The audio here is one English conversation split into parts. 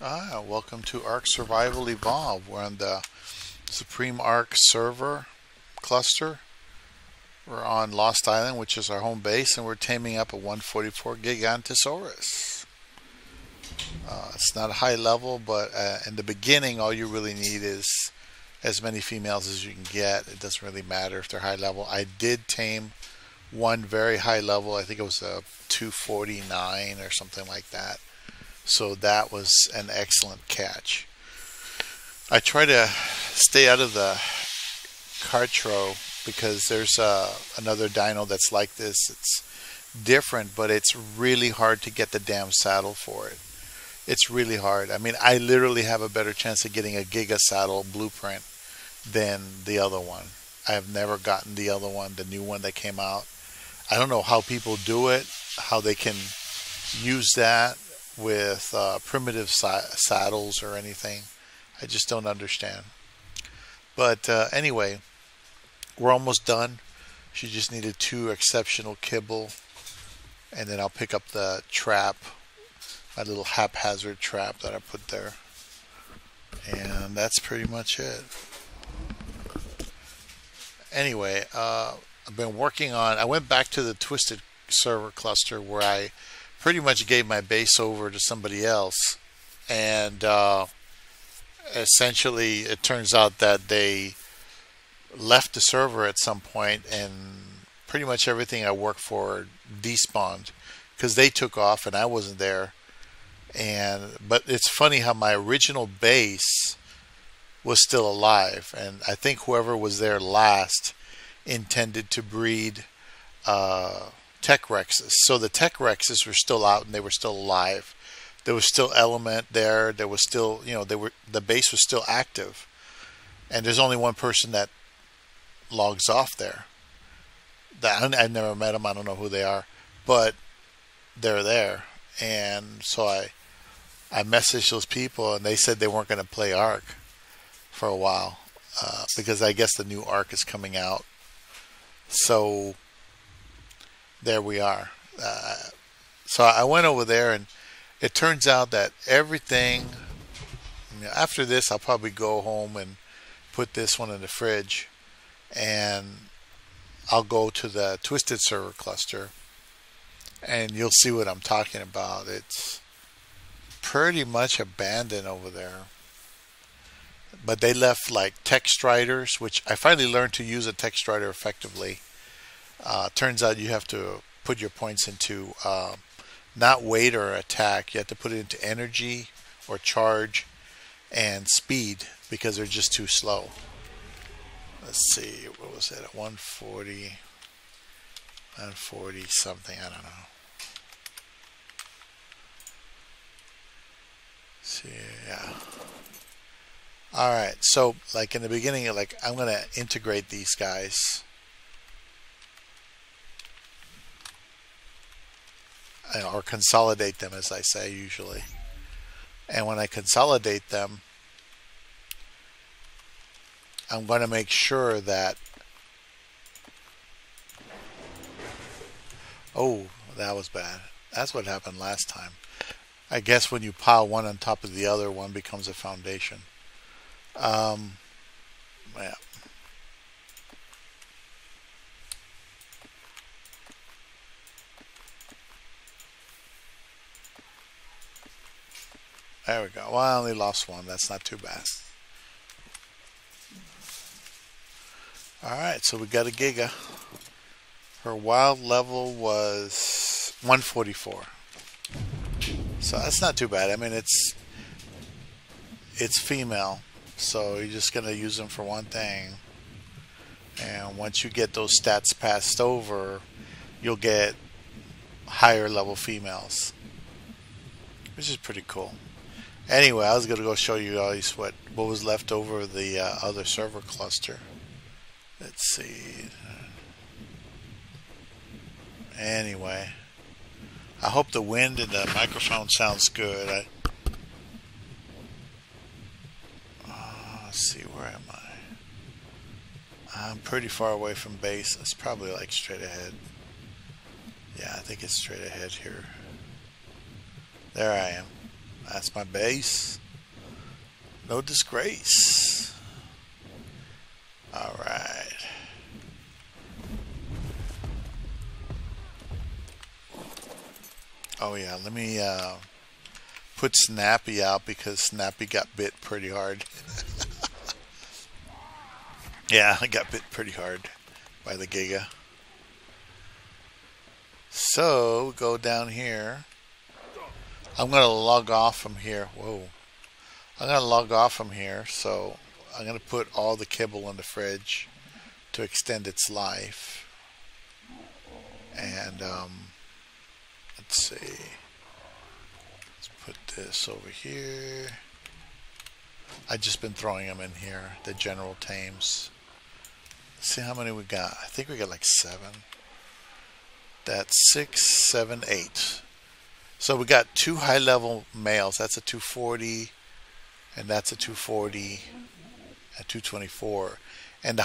Welcome to Ark Survival Evolve. We're on the Supreme Ark server cluster. We're on Lost Island, which is our home base, and we're taming up a 144 Gigantosaurus. It's not a high level, but in the beginning, all you really need is as many females as you can get. It doesn't really matter if they're high level. I did tame one very high level. I think it was a 249 or something like that. So that was an excellent catch. I try to stay out of the Cartro because there's another dino that's like this. It's different, but it's really hard to get the damn saddle for it. It's really hard. I mean, I literally have a better chance of getting a Giga saddle blueprint than the other one. I have never gotten the other one, the new one that came out. I don't know how people do it, how they can use that with primitive saddles or anything. I just don't understand. But anyway, we're almost done. She just needed 2 exceptional kibble, and then I'll pick up the trap, my little haphazard trap that I put there, and that's pretty much it. Anyway, I've been working on. I went back to the Twisted server cluster where I pretty much gave my base over to somebody else, and essentially it turns out that they left the server at some point, and pretty much everything I worked for despawned because they took off and I wasn't there. But it's funny how my original base was still alive, and I think whoever was there last intended to breed Tech Rexes. So the Tech Rexes were still out and they were still alive. There was still element there. There was still, the base was still active. And there's only one person that logs off there. I've never met them. I don't know who they are, but they're there. And so I messaged those people, and they said they weren't going to play Ark for a while because I guess the new Ark is coming out. So there we are. So I went over there, and it turns out that everything. After this, I'll probably go home and put this one in the fridge, and I'll go to the Twisted server cluster, and you'll see what I'm talking about. It's pretty much abandoned over there. But they left like tech striders, which I finally learned to use a tech strider effectively. Turns out you have to put your points into not weight or attack. You have to put it into energy or charge and speed because they're just too slow. Let's see, what was it? 140 something, I don't know. See, yeah. Alright, so like in the beginning, like I'm going to integrate these guys. Or consolidate them, as I say usually. And when I consolidate them, I'm going to make sure that... Oh, that was bad. That's what happened last time. I guess when you pile one on top of the other, one becomes a foundation. Yeah. There we go. Well, I only lost one. That's not too bad. Alright, so we got a Giga. Her wild level was 144. So that's not too bad. I mean, it's female. So you're just going to use them for one thing. And once you get those stats passed over, you'll get higher level females, which is pretty cool. Anyway, I was going to go show you guys what was left over of the other server cluster. Let's see. Anyway, I hope the wind and the microphone sounds good. Let's see, where am I? I'm pretty far away from base. It's probably like straight ahead. Yeah, I think it's straight ahead here. There I am. That's my base. No disgrace. All right. Oh yeah, let me put Snappy out because Snappy got bit pretty hard. Yeah, I got bit pretty hard by the Giga. So, go down here. I'm going to log off from here. Whoa. I'm going to log off from here. So, I'm going to put all the kibble in the fridge to extend its life. And, let's see. Let's put this over here. I've just been throwing them in here, the general tames. Let's see how many we got. I think we got like 7. That's 6, 7, 8. So we got 2 high-level males. That's a 240, and that's a 240, and 224. And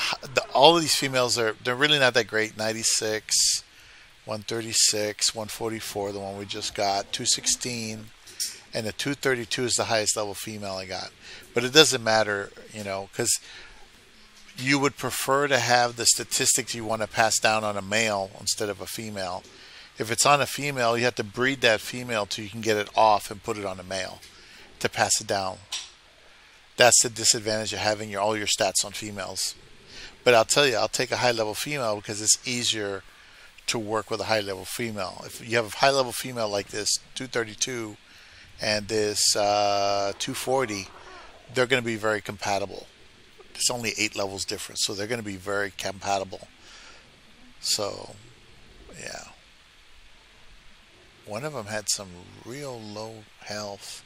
all of these females they're really not that great. 96, 136, 144, the one we just got, 216, and the 232 is the highest level female I got. But it doesn't matter, you know, because you would prefer to have the statistics you want to pass down on a male instead of a female. If it's on a female, you have to breed that female till you can get it off and put it on a male to pass it down. That's the disadvantage of having all your stats on females. But I'll tell you, I'll take a high-level female because it's easier to work with a high-level female. If you have a high-level female like this, 232, and this 240, they're going to be very compatible. It's only 8 levels difference, so they're going to be very compatible. So, yeah. One of them had some real low health.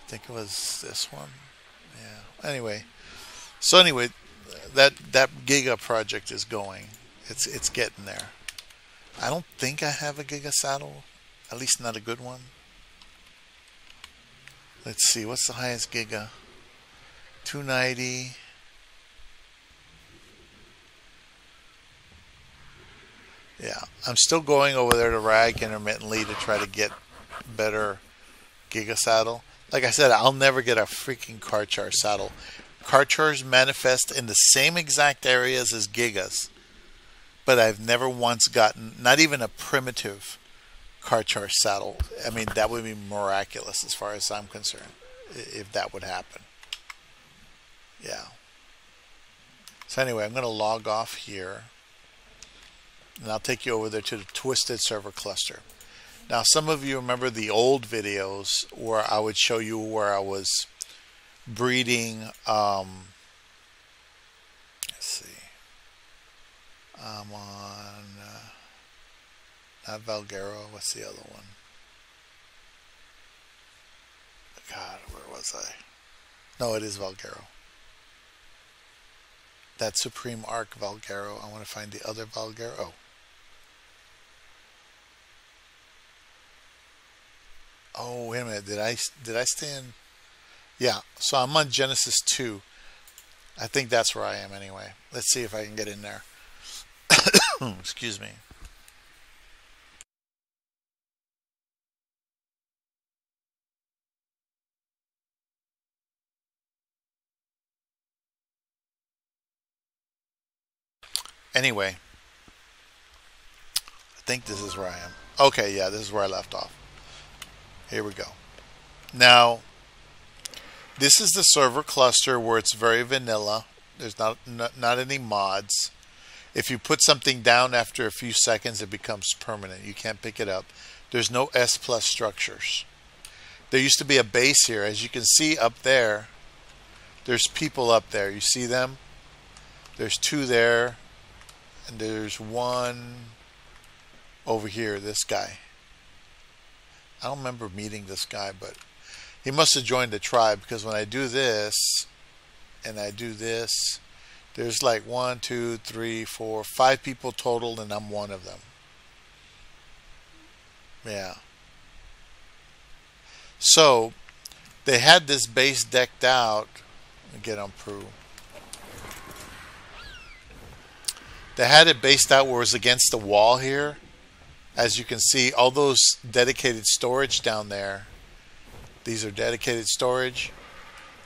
I think it was this one. Yeah. Anyway, that Giga project is going. It's getting there. I don't think I have a Giga saddle, at least not a good one. Let's see, what's the highest Giga? 290. Yeah, I'm still going over there to rag intermittently to try to get better Giga saddle. Like I said, I'll never get a freaking Karchar saddle. Karchars manifest in the same exact areas as Gigas, but I've never once gotten, not even a primitive Karchar saddle. I mean, that would be miraculous as far as I'm concerned, if that would happen. Yeah. So anyway, I'm going to log off here. And I'll take you over there to the Twisted Server Cluster. Now, some of you remember the old videos where I would show you where I was breeding. Let's see. I'm on not Valguero. What's the other one? God, where was I? No, it is Valguero. That Supreme Arc Valguero. I want to find the other Valguero. Oh, wait a minute. Did I stay in? Yeah. So I'm on Genesis 2. I think that's where I am anyway. Let's see if I can get in there. Excuse me. Anyway, I think this is where I am. Okay, yeah, this is where I left off. Here we go. Now, this is the server cluster where it's very vanilla. There's not any mods. If you put something down after a few seconds, it becomes permanent. You can't pick it up. There's no S+ structures. There used to be a base here. As you can see up there, there's people up there. You see them? There's 2 there. And there's 1 over here, this guy. I don't remember meeting this guy, but he must have joined the tribe, because when I do this and I do this, there's like 1, 2, 3, 4, 5 people total, and I'm one of them. Yeah. So they had this base decked out. Let me get on Prue. They had it based out where it was against the wall here. As you can see, all those dedicated storage down there, These are dedicated storage.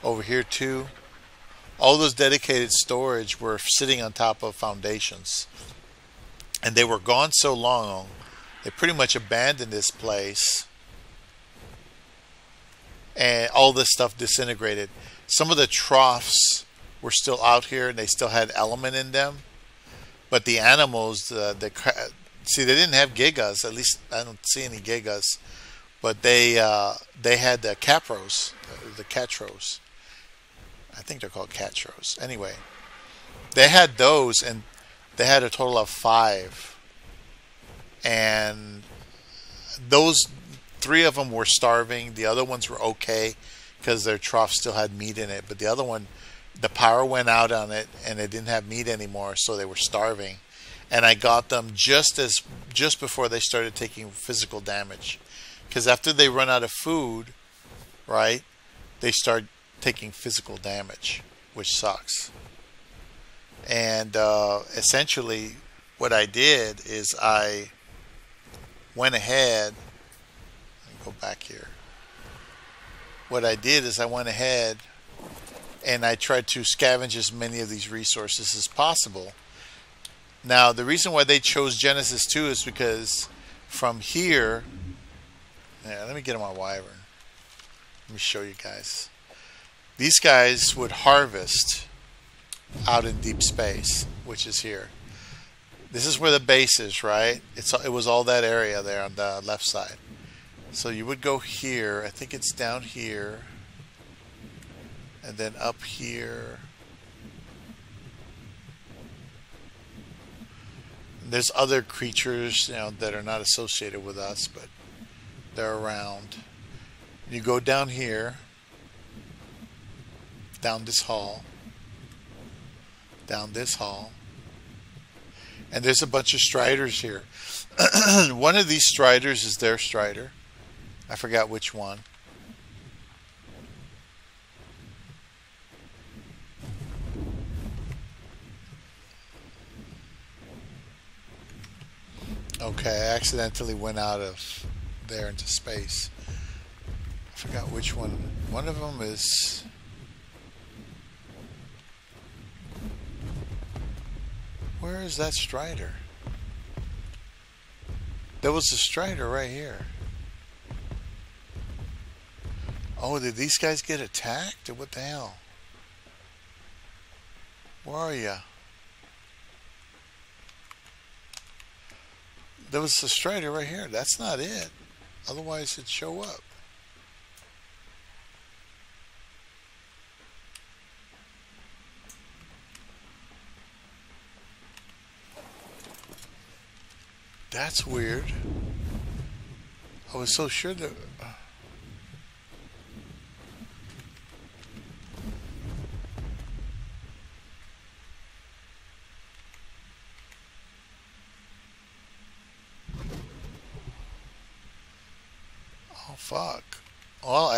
Over here too. All those dedicated storage were sitting on top of foundations. And they were gone so long, they pretty much abandoned this place. And all this stuff disintegrated. Some of the troughs were still out here and they still had element in them. But the animals, see, they didn't have gigas. At least I don't see any gigas. But they had the capros, the catros. I think they're called catros. Anyway, they had those, and they had a total of 5. And those 3 of them were starving. The other ones were okay because their trough still had meat in it. But the other one, the power went out on it, and it didn't have meat anymore, so they were starving. And I got them just before they started taking physical damage. Because after they run out of food, right, they start taking physical damage, which sucks. And essentially what I did is I went ahead, let me go back here. What I did is I went ahead and I tried to scavenge as many of these resources as possible. Now the reason why they chose Genesis 2 is because from here, let me get on my wyvern. Let me show you guys. These guys would harvest out in deep space, which is here. This is where the base is, right? It was all that area there on the left side. So you would go here. I think it's down here. And then up here. And there's other creatures, that are not associated with us, but they're around. You go down here. Down this hall, down this hall, and there's a bunch of striders here. One of these striders is their strider. I forgot which one. Okay, I accidentally went out of there into space. I forgot which one. One of them is... Where is that strider? There was a strider right here. Oh, did these guys get attacked? Or what the hell? Where are you? There was a strider right here. That's not it. Otherwise it'd show up. That's weird. I was so sure that... Oh, fuck. Well,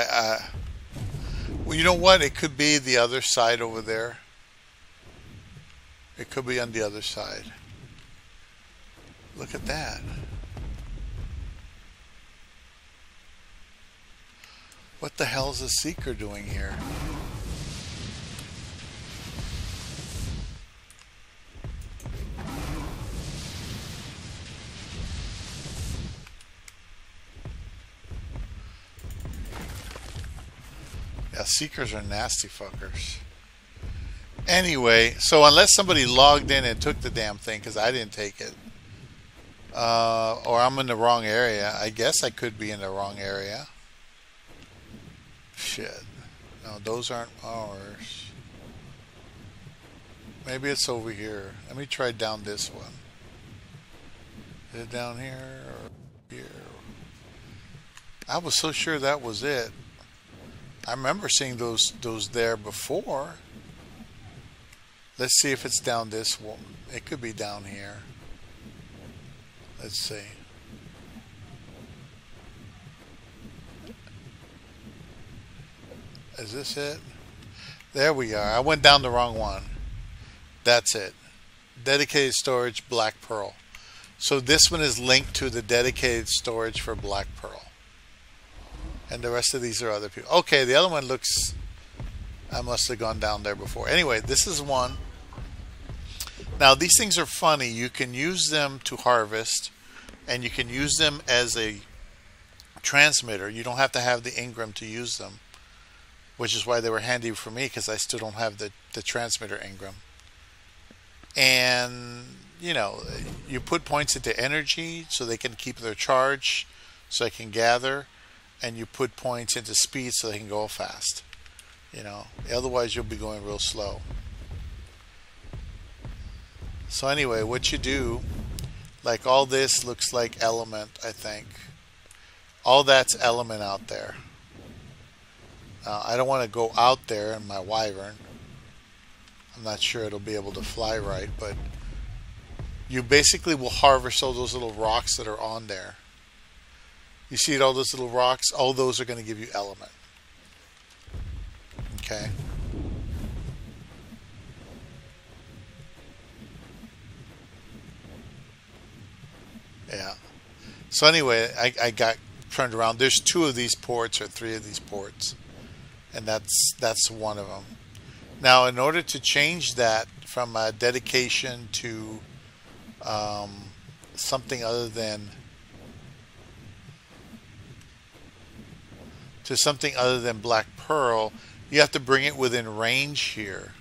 well, you know what? It could be the other side over there. It could be on the other side. Look at that. What the hell is the Seeker doing here? Yeah, Seekers are nasty fuckers. Anyway, so unless somebody logged in and took the damn thing, because I didn't take it, or I'm in the wrong area. I guess I could be in the wrong area. Shit. No, those aren't ours. Maybe it's over here. Let me try down this one. Is it down here or here? I was so sure that was it. I remember seeing those there before. Let's see if it's down this one. It could be down here. Let's see. Is this it? There we are. I went down the wrong one. That's it. Dedicated storage, Black Pearl. So this one is linked to the dedicated storage for Black Pearl. And the rest of these are other people. Okay, the other one looks... I must have gone down there before. Anyway, this is one. Now, these things are funny. You can use them to harvest, and you can use them as a transmitter. You don't have to have the Ingram to use them, which is why they were handy for me, because I still don't have the transmitter Ingram. And, you know, you put points into energy so they can keep their charge, so they can gather, and you put points into speed so they can go fast. You know, otherwise you'll be going real slow. So anyway, what you do, like all this looks like element, I think. All that's element out there. I don't want to go out there in my Wyvern. I'm not sure it'll be able to fly right, but you basically will harvest all those little rocks that are on there. You see all those little rocks? All those are going to give you element. Okay. Yeah. So anyway, I got turned around. There's 2 of these ports or 3 of these ports, and that's one of them. Now, in order to change that from a dedication to something other than Black Pearl, you have to bring it within range here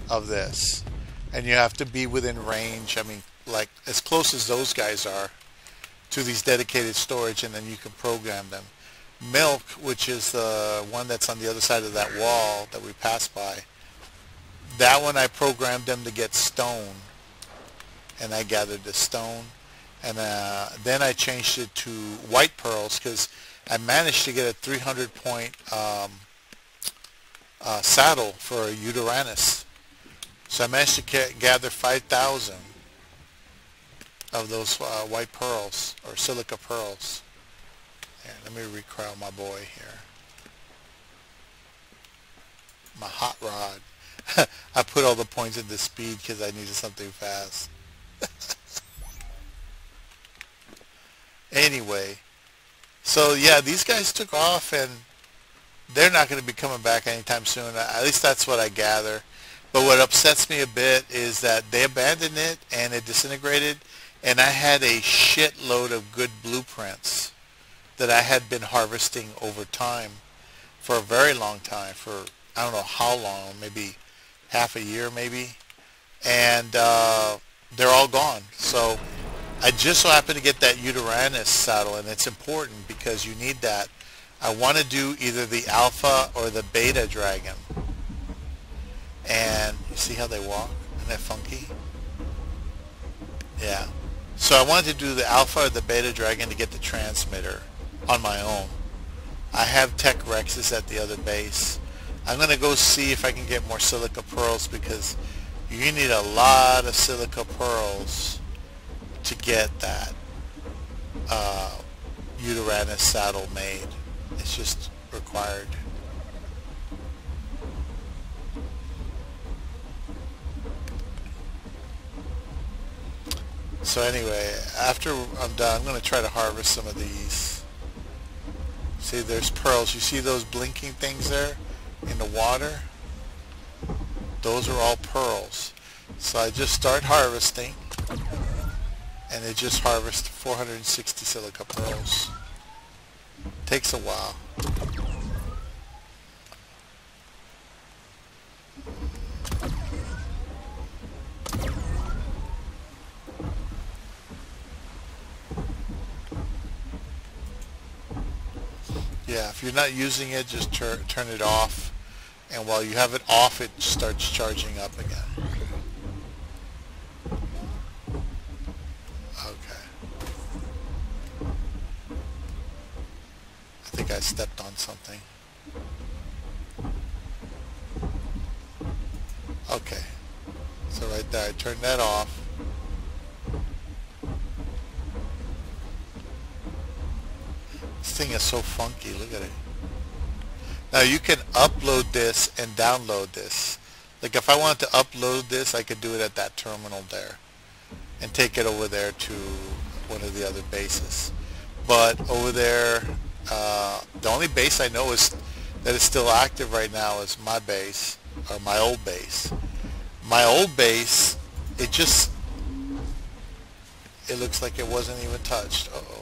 of this, and you have to be within range. I mean, like as close as those guys are to these dedicated storage, and then you can program them. Milk, which is the one that's on the other side of that wall that we passed by, that one I programmed them to get stone, and I gathered the stone, and then I changed it to white pearls because I managed to get a 300 point saddle for a Uteranus. So I managed to gather 5,000 of those white pearls or silica pearls. Here, let me recrowd my boy here. My hot rod. I put all the points into speed because I needed something fast. Anyway, so yeah, these guys took off, and they're not going to be coming back anytime soon. At least that's what I gather. But what upsets me a bit is that they abandoned it and it disintegrated, and I had a shitload of good blueprints that I had been harvesting over time for a very long time, for I don't know how long, maybe half a year maybe, and they're all gone. So I just so happened to get that Uteranus saddle, and it's important because you need that. I want to do either the alpha or the beta dragon. And you see how they walk? Isn't that funky? Yeah. So I wanted to do the alpha or the beta dragon to get the transmitter on my own. I have Tech Rexes at the other base. I'm going to go see if I can get more silica pearls, because you need a lot of silica pearls to get that Uteranus saddle made. It's just required. So anyway, after I'm done, I'm going to try to harvest some of these. See, there's pearls. You see those blinking things there in the water? Those are all pearls. So I just start harvesting, and it just harvests 460 silica pearls. Takes a while. Yeah, if you're not using it, just turn it off, and while you have it off, it starts charging up again. Okay. I think I stepped on something. Okay. So right there, I turned that off. This thing is so funky, look at it. Now you can upload this and download this. Like if I wanted to upload this, I could do it at that terminal there and take it over there to one of the other bases. But over there, The only base I know is that is still active right now is my base, or my old base. My old base, it looks like it wasn't even touched. Uh-oh.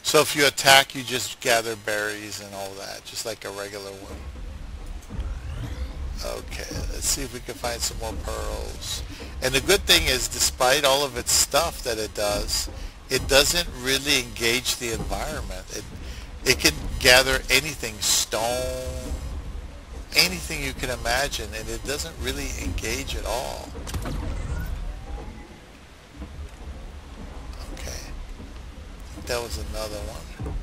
So if you attack, you just gather berries and all that, just like a regular one. Okay, let's see if we can find some more pearls. And the good thing is, despite all of its stuff that it doesn't really engage the environment. It can gather anything, stone, anything you can imagine, and it doesn't really engage at all. Okay, I think that was another one.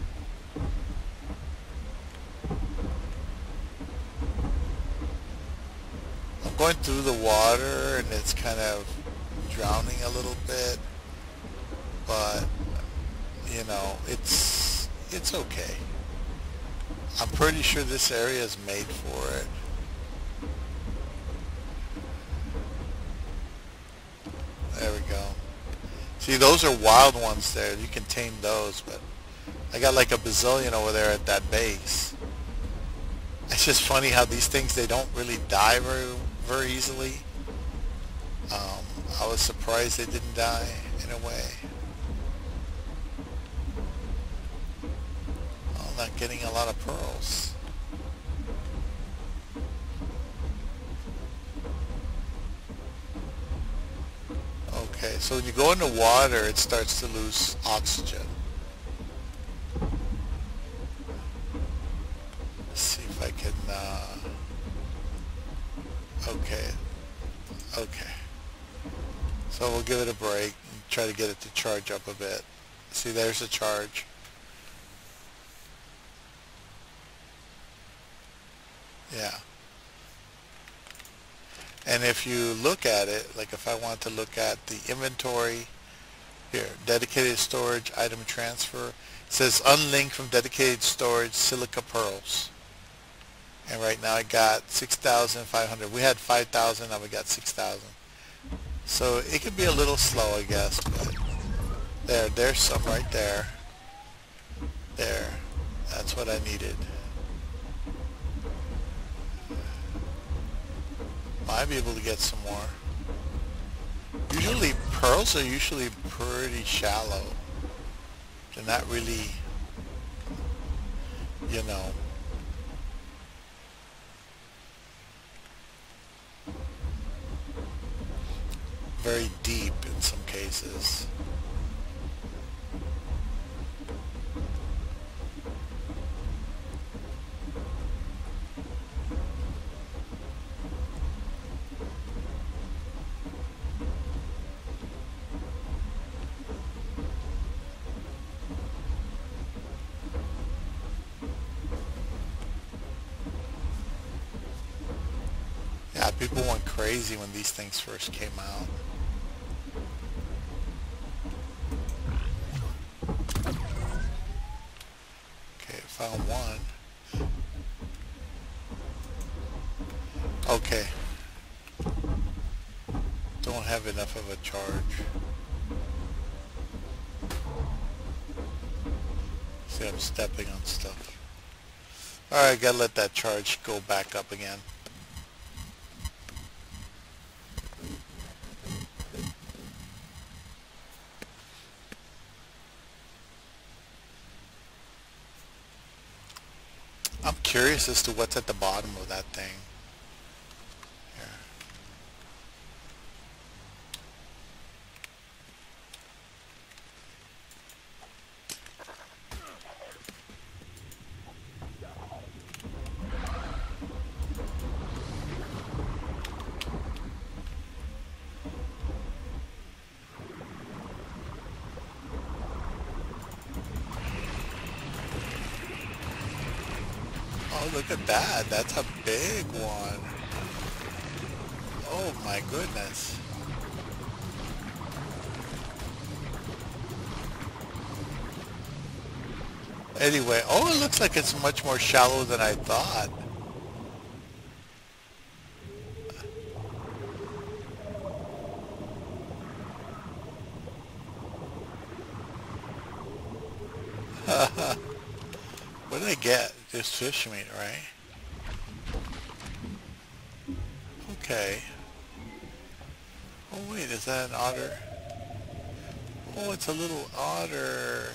I'm going through the water and it's kind of drowning a little bit, but you know, it's okay. I'm pretty sure this area is made for it. There we go. See, those are wild ones there. You can tame those, but I got like a bazillion over there at that base. It's just funny how these things, they don't really die very easily. I was surprised they didn't die in a way. I'm not getting a lot of pearls. Okay, so when you go into water, it starts to lose oxygen. Let's see if I can, okay. So we'll give it a break and try to get it to charge up a bit. See, there's a charge. Yeah. And if you look at it, like if I want to look at the inventory, here, dedicated storage, item transfer, it says unlink from dedicated storage, silica pearls. And right now I got 6,500. We had 5,000, now we got 6,000. So it could be a little slow, I guess, but there's some right there. There. That's what I needed. Might be able to get some more. Usually, pearls are usually pretty shallow. They're not really, you know, very deep in some cases. Yeah, people went crazy when these things first came out. Okay, found one. Okay. Don't have enough of a charge. See, I'm stepping on stuff. Alright, gotta let that charge go back up again. I'm curious as to what's at the bottom of that thing. Here. Oh, look at that. That's a big one. Oh my goodness. Anyway, oh, it looks like it's much more shallow than I thought. get? Just fish meat, right? Okay. Oh wait, is that an otter? Oh, it's a little otter.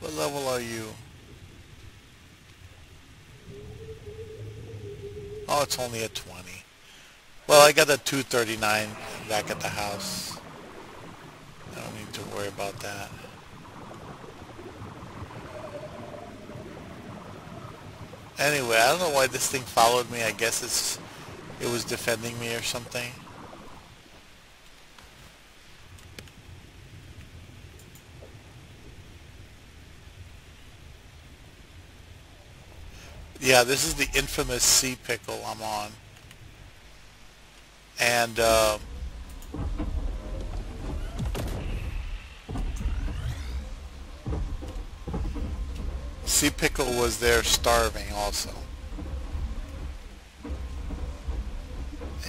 What level are you? Oh, it's only a 20. Well, I got a 239 back at the house. I don't need to worry about that. Anyway, I don't know why this thing followed me. I guess it was defending me or something. Yeah, this is the infamous sea pickle I'm on. And sea pickle was there starving also.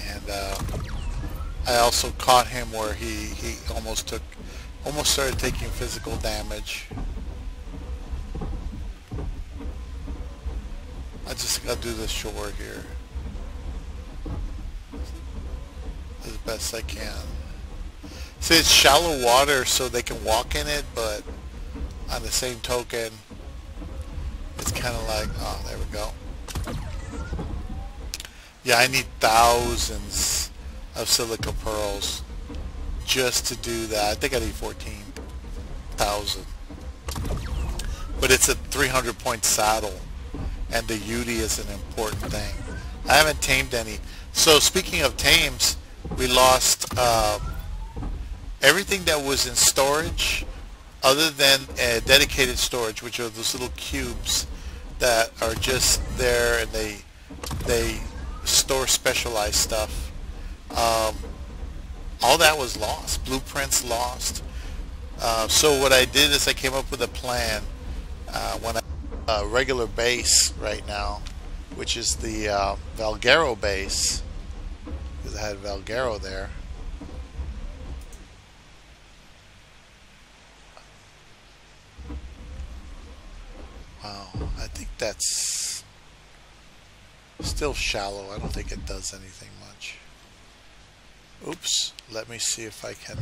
And I also caught him where he almost started taking physical damage. I just gotta do the shore here as best I can. See, it's shallow water so they can walk in it, but on the same token, it's kind of like, oh, there we go. Yeah, I need thousands of silica pearls just to do that. I think I need 14,000. But it's a 300-point saddle, and the Yudi is an important thing. I haven't tamed any. So speaking of tames, we lost everything that was in storage other than dedicated storage, which are those little cubes that are just there and they store specialized stuff. All that was lost. Blueprints lost. So what I did is I came up with a plan. When I have a regular base right now, which is the Valguero base, because I had Valguero there. Wow, I think that's still shallow. I don't think it does anything much. Oops, let me see if I can.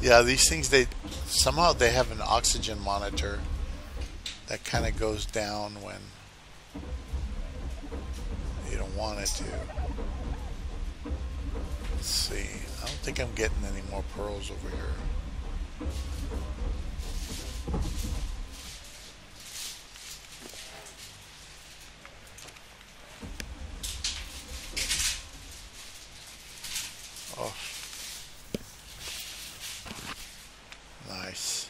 Yeah, these things, somehow they have an oxygen monitor that kind of goes down when you don't want it to. Let's see. I don't think I'm getting any more pearls over here. Oh. Nice.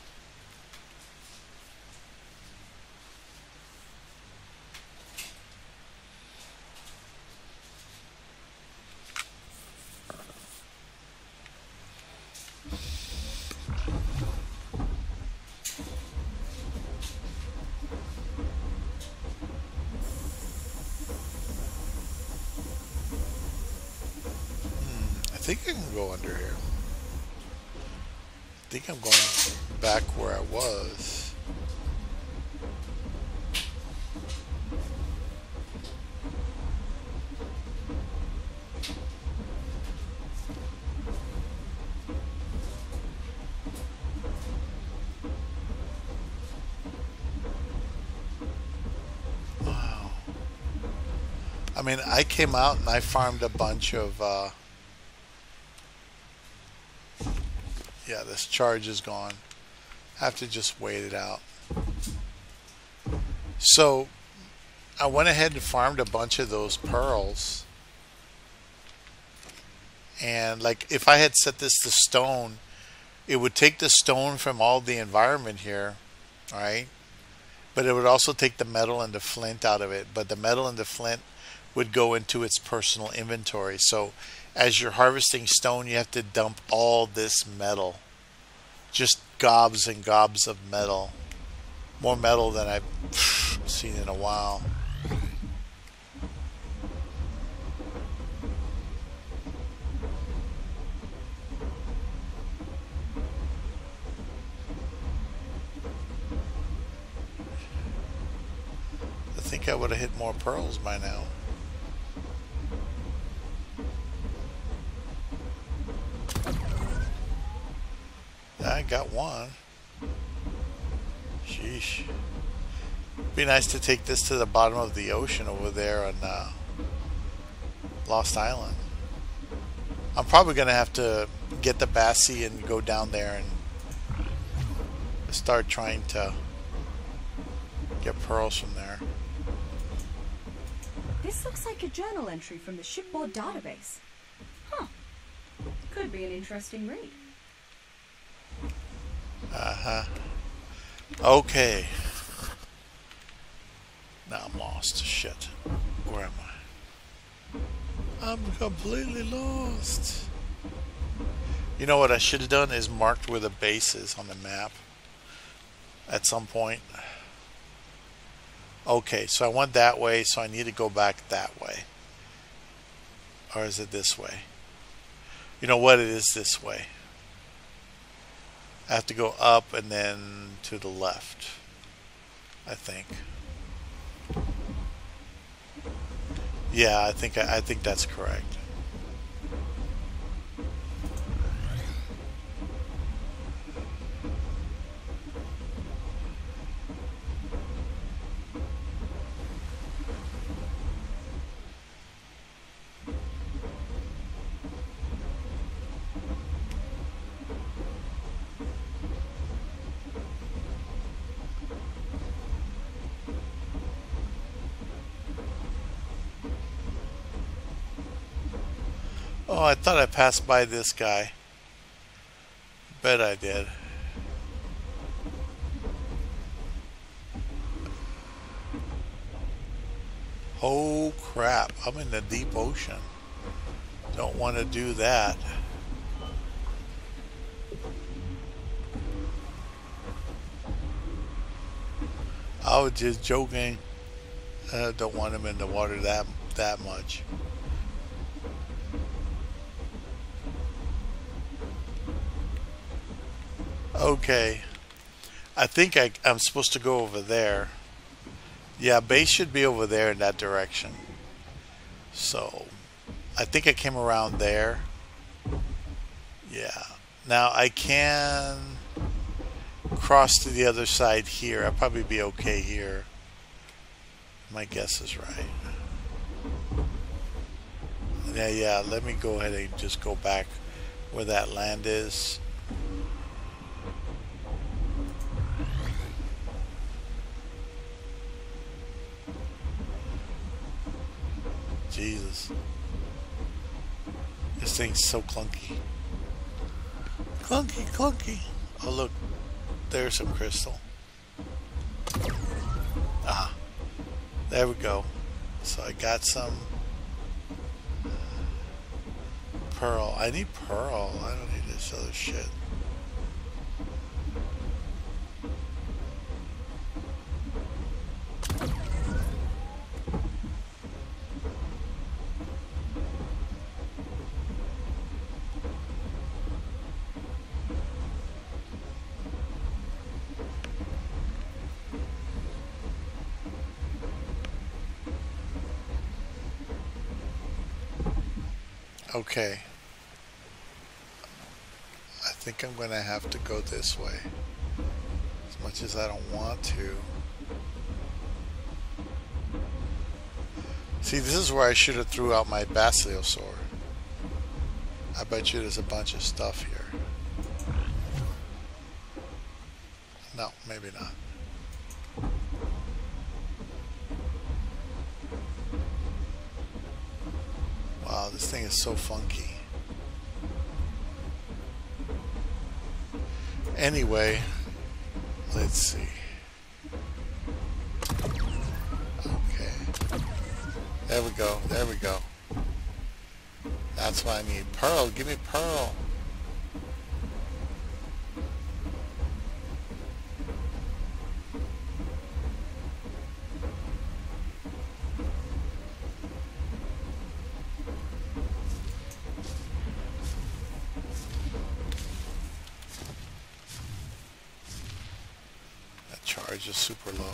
I think I can go under here. I think I'm going back where I was. Wow. I mean, I came out and I farmed a bunch of yeah, this charge is gone. I have to just wait it out. So I went ahead and farmed a bunch of those pearls. And like if I had set this to stone, it would take the stone from all the environment here, right? But it would also take the metal and the flint out of it. But the metal and the flint would go into its personal inventory. So as you're harvesting stone, you have to dump all this metal. Just gobs and gobs of metal. More metal than I've seen in a while. I think I would have hit more pearls by now. I got one. Sheesh. Be nice to take this to the bottom of the ocean over there on Lost Island. I'm probably going to have to get the Bassie and go down there and start trying to get pearls from there. This looks like a journal entry from the shipboard database. Huh. Could be an interesting read. Uh-huh. Okay. Now I'm lost. Shit. Where am I? I'm completely lost. You know what I should have done is marked where the base is on the map at some point. Okay, so I went that way, so I need to go back that way. Or is it this way? You know what? It is this way. I have to go up and then to the left, I think. Yeah, I think that's correct. Oh, I thought I passed by this guy. Bet I did. Oh crap, I'm in the deep ocean. Don't want to do that. I was just joking. I don't want him in the water that much. Okay, I think I'm supposed to go over there. Yeah, base should be over there in that direction. So, I think I came around there. Yeah. Now I can cross to the other side here. I'll probably be okay here. My guess is right. Yeah, let me go ahead and just go back where that land is. Jesus. This thing's so clunky. Clunky, clunky. Oh, look. There's some crystal. Ah. There we go. So I got some pearl. I need pearl. I don't need this other shit. Okay. I think I'm going to have to go this way. As much as I don't want to. See, this is where I should have threw out my basiliosaur. I bet you there's a bunch of stuff here. No, maybe not. Wow, this thing is so funky. Anyway, let's see. There we go. There we go. That's what I need. Pearl. Give me pearl. That charge is super low.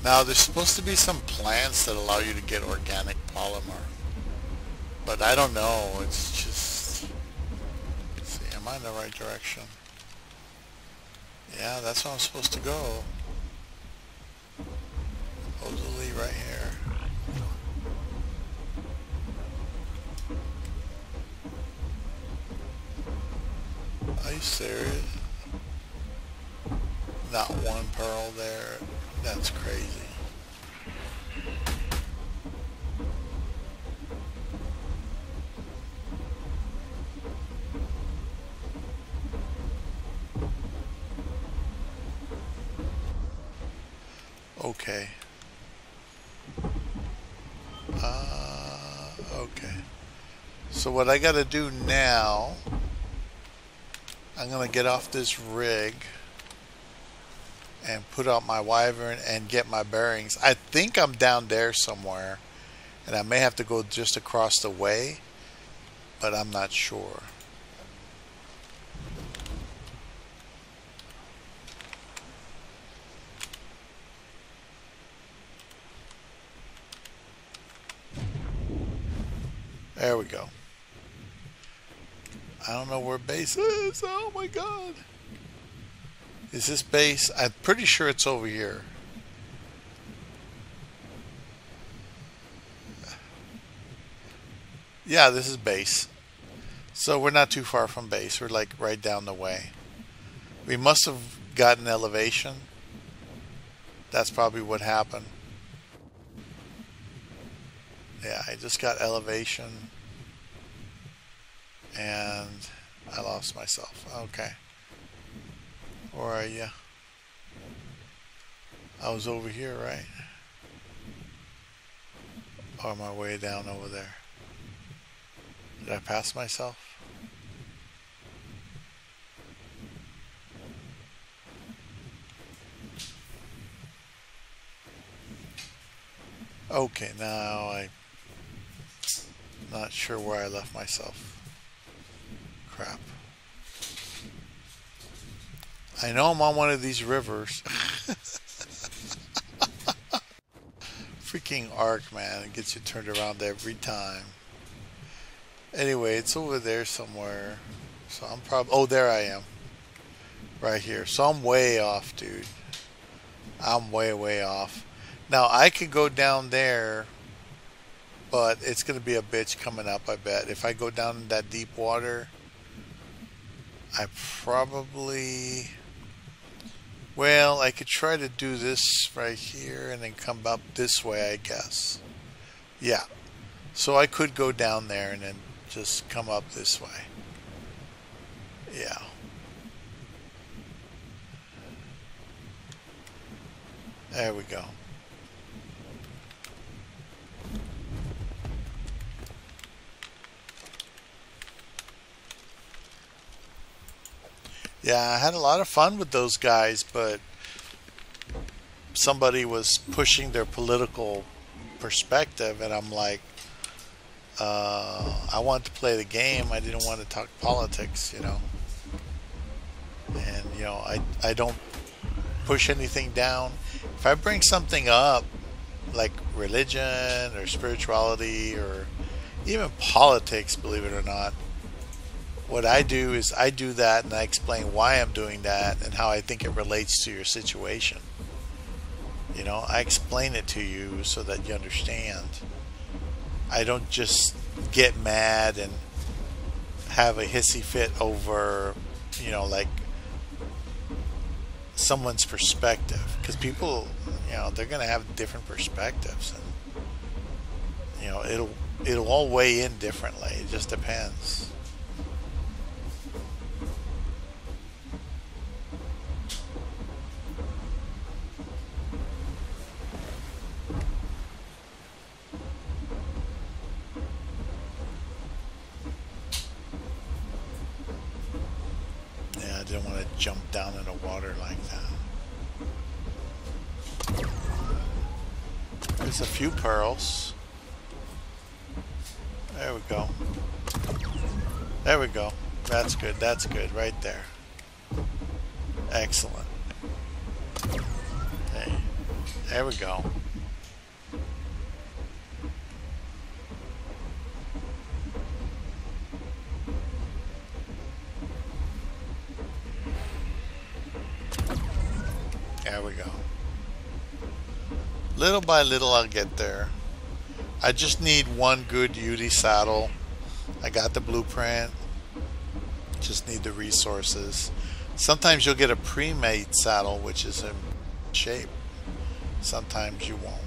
Now, there's supposed to be some plants that allow you to get organic polymer, but I don't know. It's just, let's see, am I in the right direction? Yeah, that's where I'm supposed to go. Supposedly right here. Are you serious? Not one pearl there. That's crazy. Okay. Okay. So what I gotta do now, I'm gonna get off this rig and put out my wyvern and get my bearings. I think I'm down there somewhere, and I may have to go just across the way, but I'm not sure. There we go. I don't know where base is. Oh my god. Is this base? I'm pretty sure it's over here. Yeah, this is base. So we're not too far from base. We're like right down the way. We must have gotten elevation. That's probably what happened. Yeah, I just got elevation. And I lost myself. Okay. Where are you? I was over here, right? Or am I way down over there? Did I pass myself? Okay, now I'm not sure where I left myself. Crap. I know I'm on one of these rivers. Freaking arc, man. It gets you turned around every time. Anyway, it's over there somewhere. So I'm probably... Oh, there I am. Right here. So I'm way off, dude. I'm way, way off. Now, I could go down there, but it's going to be a bitch coming up, I bet. If I go down in that deep water, I probably... Well, I could try to do this right here and then come up this way, I guess. Yeah. So I could go down there and then just come up this way. Yeah. There we go. Yeah, I had a lot of fun with those guys, but somebody was pushing their political perspective, and I'm like, I wanted to play the game. I didn't want to talk politics, you know. And, you know, I don't push anything down. If I bring something up, like religion or spirituality or even politics, believe it or not, what I do is I do that and I explain why I'm doing that and how I think it relates to your situation. You know, I explain it to you so that you understand. I don't just get mad and have a hissy fit over, you know, like someone's perspective, because people, you know, they're going to have different perspectives, and you know, it'll all weigh in differently. It just depends. Yeah, I didn't want to jump down in the water like that. There's a few pearls. There we go. There we go. That's good. That's good right there. Excellent. Okay. There we go. There we go. Little by little I'll get there. I just need one good Yudi saddle. I got the blueprint. Just need the resources. Sometimes you'll get a pre-made saddle which is in shape. Sometimes you won't.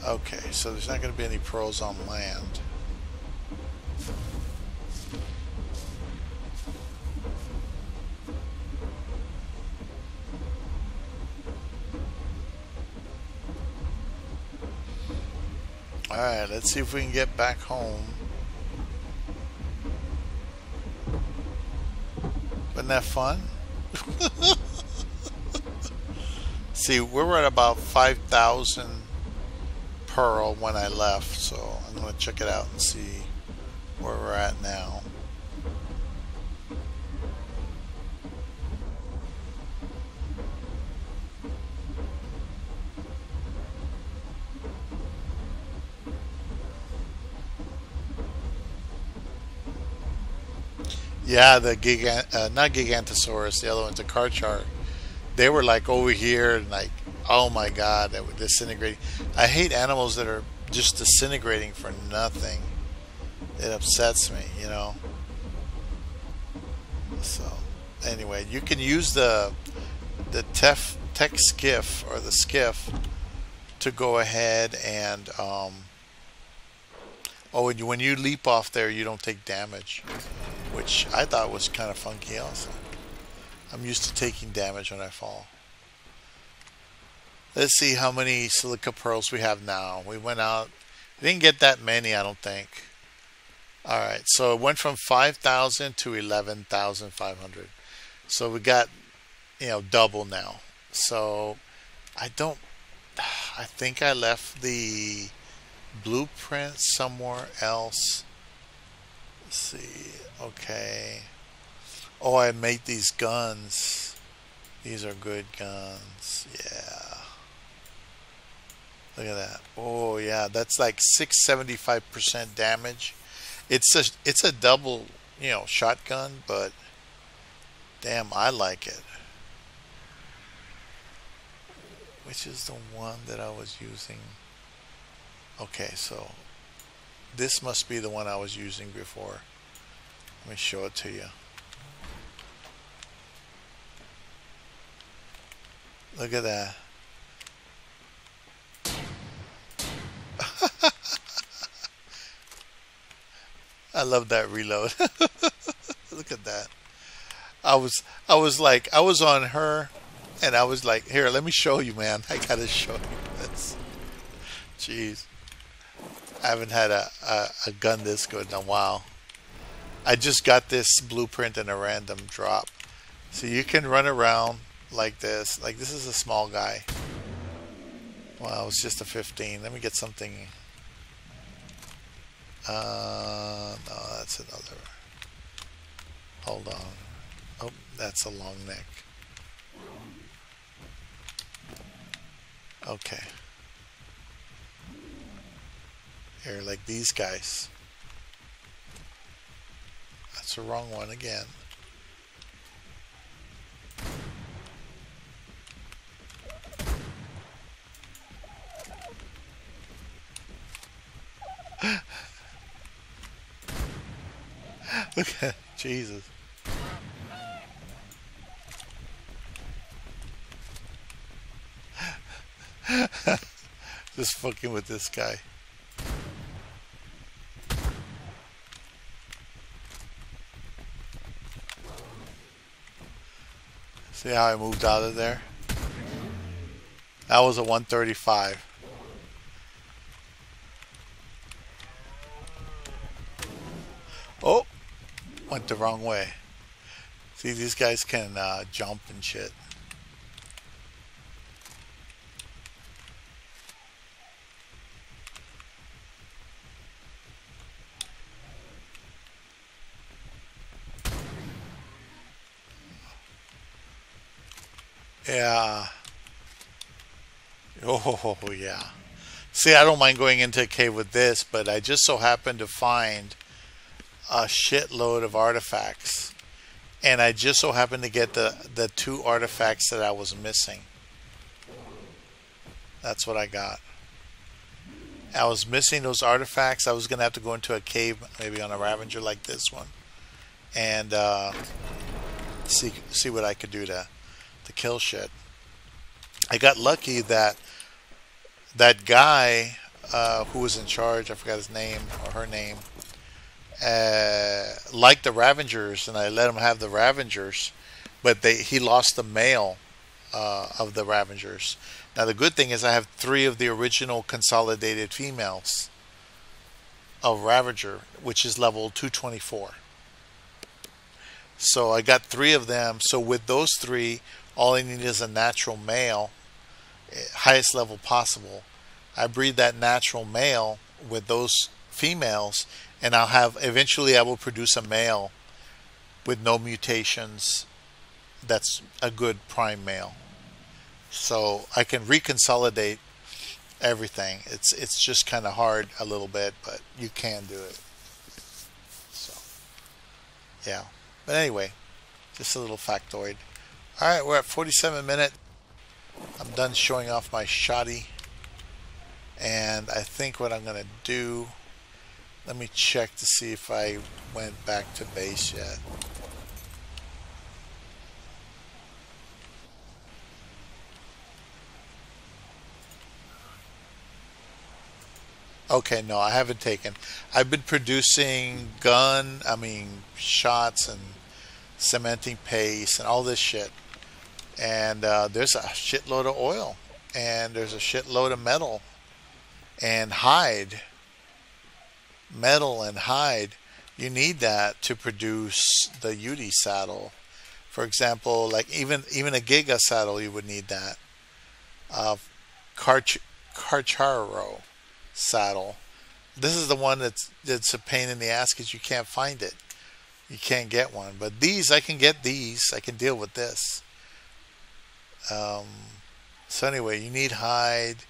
Okay, so there's not going to be any pearls on land. Alright, let's see if we can get back home. Wasn't that fun? See, we were at about 5,000 pearl when I left, so I'm going to check it out and see where we're at now. Yeah, the not Gigantosaurus, the other one's a Carchar. They were like over here and like, oh my god, they were disintegrating. I hate animals that are just disintegrating for nothing. It upsets me, you know. So, anyway, you can use the tech skiff or the skiff to go ahead and oh, and when you leap off there, you don't take damage, which I thought was kind of funky also. I'm used to taking damage when I fall. Let's see how many silica pearls we have now. We went out. We didn't get that many, I don't think. Alright, so it went from 5,000 to 11,500. So we got, you know, double now. So I think I left the blueprint somewhere else. Let's see. Okay. Oh, I made these guns. These are good guns. Yeah. Look at that. Oh yeah, that's like 675% damage. It's a double, you know, shotgun, but damn, I like it. Which is the one that I was using? Okay, so this must be the one I was using before. Let me show it to you. Look at that. I love that reload. Look at that. I was on her and I was like, here, let me show you, man. I gotta show you this. Jeez. I haven't had a gun this good in a while. I just got this blueprint in a random drop. So you can run around like this. Like, this is a small guy. Well, it's just a 15. Let me get something. No, that's another. Hold on. Oh, that's a long neck. Okay. Here, like these guys. That's the wrong one again. Look at Jesus. Just fucking with this guy. See how I moved out of there? That was a 135. Oh, went the wrong way. See, these guys can jump and shit. Yeah. Oh, yeah. See, I don't mind going into a cave with this, but I just so happened to find a shitload of artifacts. And I just so happened to get the two artifacts that I was missing. That's what I got. I was missing those artifacts. I was going to have to go into a cave, maybe on a Ravager like this one. And see what I could do to kill shit. I got lucky that that guy who was in charge, I forgot his name or her name, liked the Ravagers, and I let him have the Ravagers, but he lost the male of the Ravagers. Now the good thing is I have 3 of the original consolidated females of Ravager, which is level 224. So I got 3 of them. So with those 3, all I need is a natural male, highest level possible. I breed that natural male with those females, and eventually I will produce a male with no mutations that's a good prime male. So I can reconsolidate everything. It's just kind of hard a little bit, but you can do it. So yeah. But anyway, just a little factoid. Alright, we're at 47 minutes. I'm done showing off my shoddy. And I think what I'm going to do, let me check to see if I went back to base yet. Okay, no, I haven't taken. I've been producing shots and cementing paste and all this shit. And there's a shitload of oil. And there's a shitload of metal and hide. Metal and hide. You need that to produce the Yudi saddle. For example, like even a Giga saddle, you would need that. Carcharo saddle. This is the one that's a pain in the ass because you can't find it. You can't get one. But these, I can get these. I can deal with this. So anyway, you need hide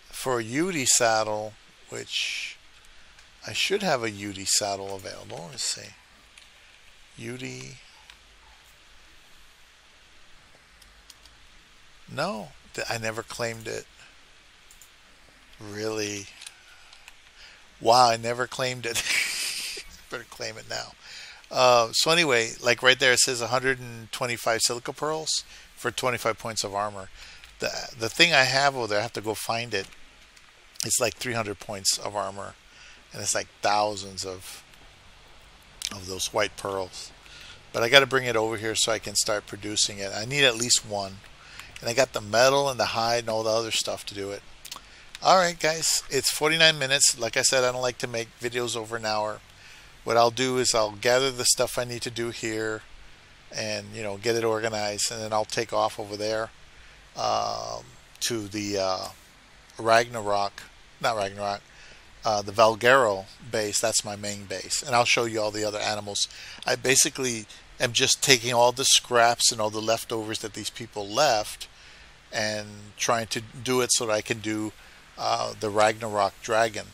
for a Yudi saddle, which I should have a Yudi saddle available. Let's see. Yudi. No, I never claimed it. Really? Wow, I never claimed it. Better claim it now. So anyway, like right there it says 125 silica pearls for 25 points of armor. The thing I have over there, I have to go find it. It's like 300 points of armor, and it's like thousands of those white pearls. But I got to bring it over here so I can start producing it. I need at least one, and I got the metal and the hide and all the other stuff to do it. Alright guys, it's 49 minutes. Like I said, I don't like to make videos over an hour. What I'll do is I'll gather the stuff I need to do here and get it organized, and then I'll take off over there to the the Valguero base. That's my main base, and I'll show you all the other animals. I basically am just taking all the scraps and all the leftovers that these people left and trying to do it so that I can do the Ragnarok dragon.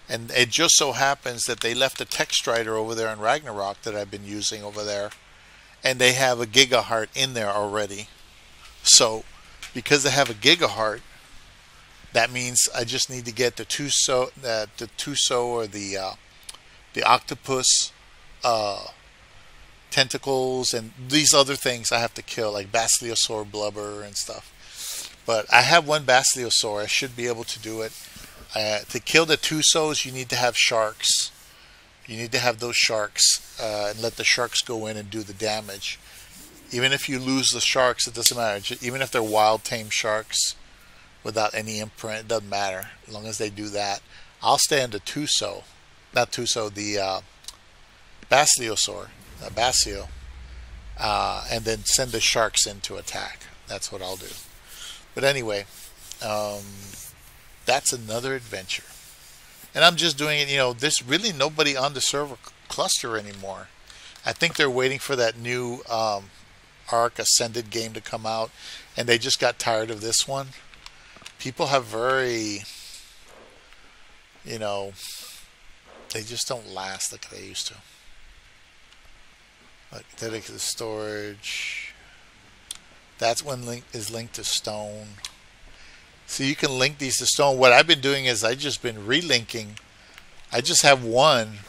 And it just so happens that they left a tech strider over there in Ragnarok that I've been using over there, and they have a gigaheart in there already. So because they have a gigaheart, that means I just need to get the Tuso or the the octopus tentacles and these other things I have to kill, like Basiliosaur blubber and stuff. But I have one Basiliosaur. I should be able to do it. To kill the Tusos, you need to have sharks. You need to have those sharks and let the sharks go in and do the damage. Even if you lose the sharks, it doesn't matter. Even if they're wild tame sharks without any imprint, it doesn't matter. As long as they do that. I'll stay on the Tuso. Not Tuso, the Basiliosaur. Basio. And then send the sharks in to attack. That's what I'll do. But anyway, that's another adventure. And I'm just doing it, there's really nobody on the server cluster anymore. I think they're waiting for that new Ark Ascended game to come out, and they just got tired of this one. People have very, they just don't last like they used to. Like dedicated storage. That's when is linked to stone. So you can link these to stone. What I've been doing is I've just been relinking. I just have one,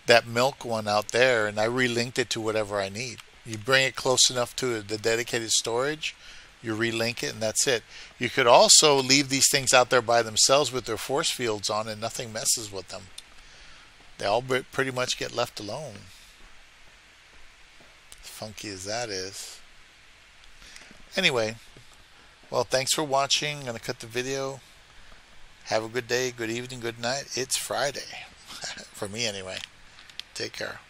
that milk one out there, and I relinked it to whatever I need. You bring it close enough to the dedicated storage, you relink it, and that's it. You could also leave these things out there by themselves with their force fields on, and nothing messes with them. They all pretty much get left alone. As funky as that is. Anyway, well, thanks for watching. I'm going to cut the video. Have a good day, good evening, good night. It's Friday. For me, anyway. Take care.